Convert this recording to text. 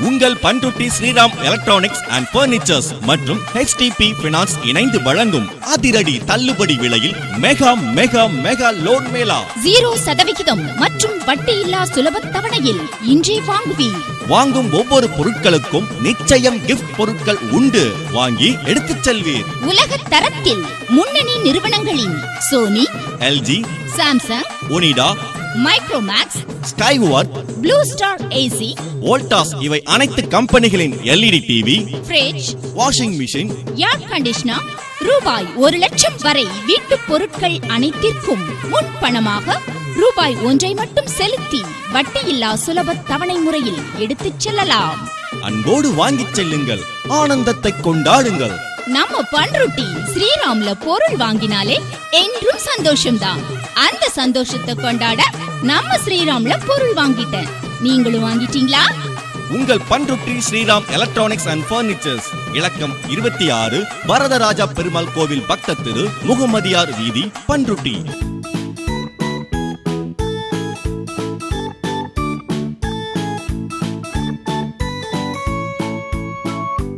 உங்கள் Panruti Sriram electronics and furnitures மற்றும் HDP Finance இணைந்து வழங்கும் அதிரடி தள்ளுபடி விலையில் mega mega mega loan mela 0% மற்றும் வட்டியில்லா சுலப தவணையில் இன்றே வாங்குவீர். வாங்கும் ஒவ்வொரு பொருட்களுக்கும் நிச்சயம் கிஃப்ட் பொருட்கள் உண்டு. வாங்கி எடுத்துச் செல்வீர். உலக தரத்தில் முன்னணி நிறுவனங்களின் Sony, LG, Samsung, Onida, Micromax, Skyward, Blue Star AC, Voltas இவை அனைத்து கம்பெனிகளின் LED TV, fridge, washing machine, air conditioner ரூபாய் 1,00,000 வரை வீட்டுப் பொருட்கள் அனைத்திற்கும் முன்பணமாக ரூபாய் 1 மட்டும் செலுத்தி வட்டியில்லா சுலப தவணை முறையில் எடுத்துச் செல்லலாம். அன்போடு வாங்கிச் செல்லுங்கள், ஆனந்தத்தை கொண்டாடுங்கள். நம்ம பண்ருட்டி ஸ்ரீராம்ல பொருள் வாங்கினாலே என்றும் சந்தோஷம்தான். அந்த சந்தோஷத்தை கொண்டாட நம்ம ஸ்ரீராம்ல பொருள் வாங்கிட்டேன். நீங்களும் வாங்கிட்டீங்களா? உங்கள் Panruti Sriram electronics and furnitures, இலக்கம் 26, வரதராஜா பெருமாள் கோவில் பக்கத்து தெரு, முகமதியார் வீதி, பண்ருட்டி.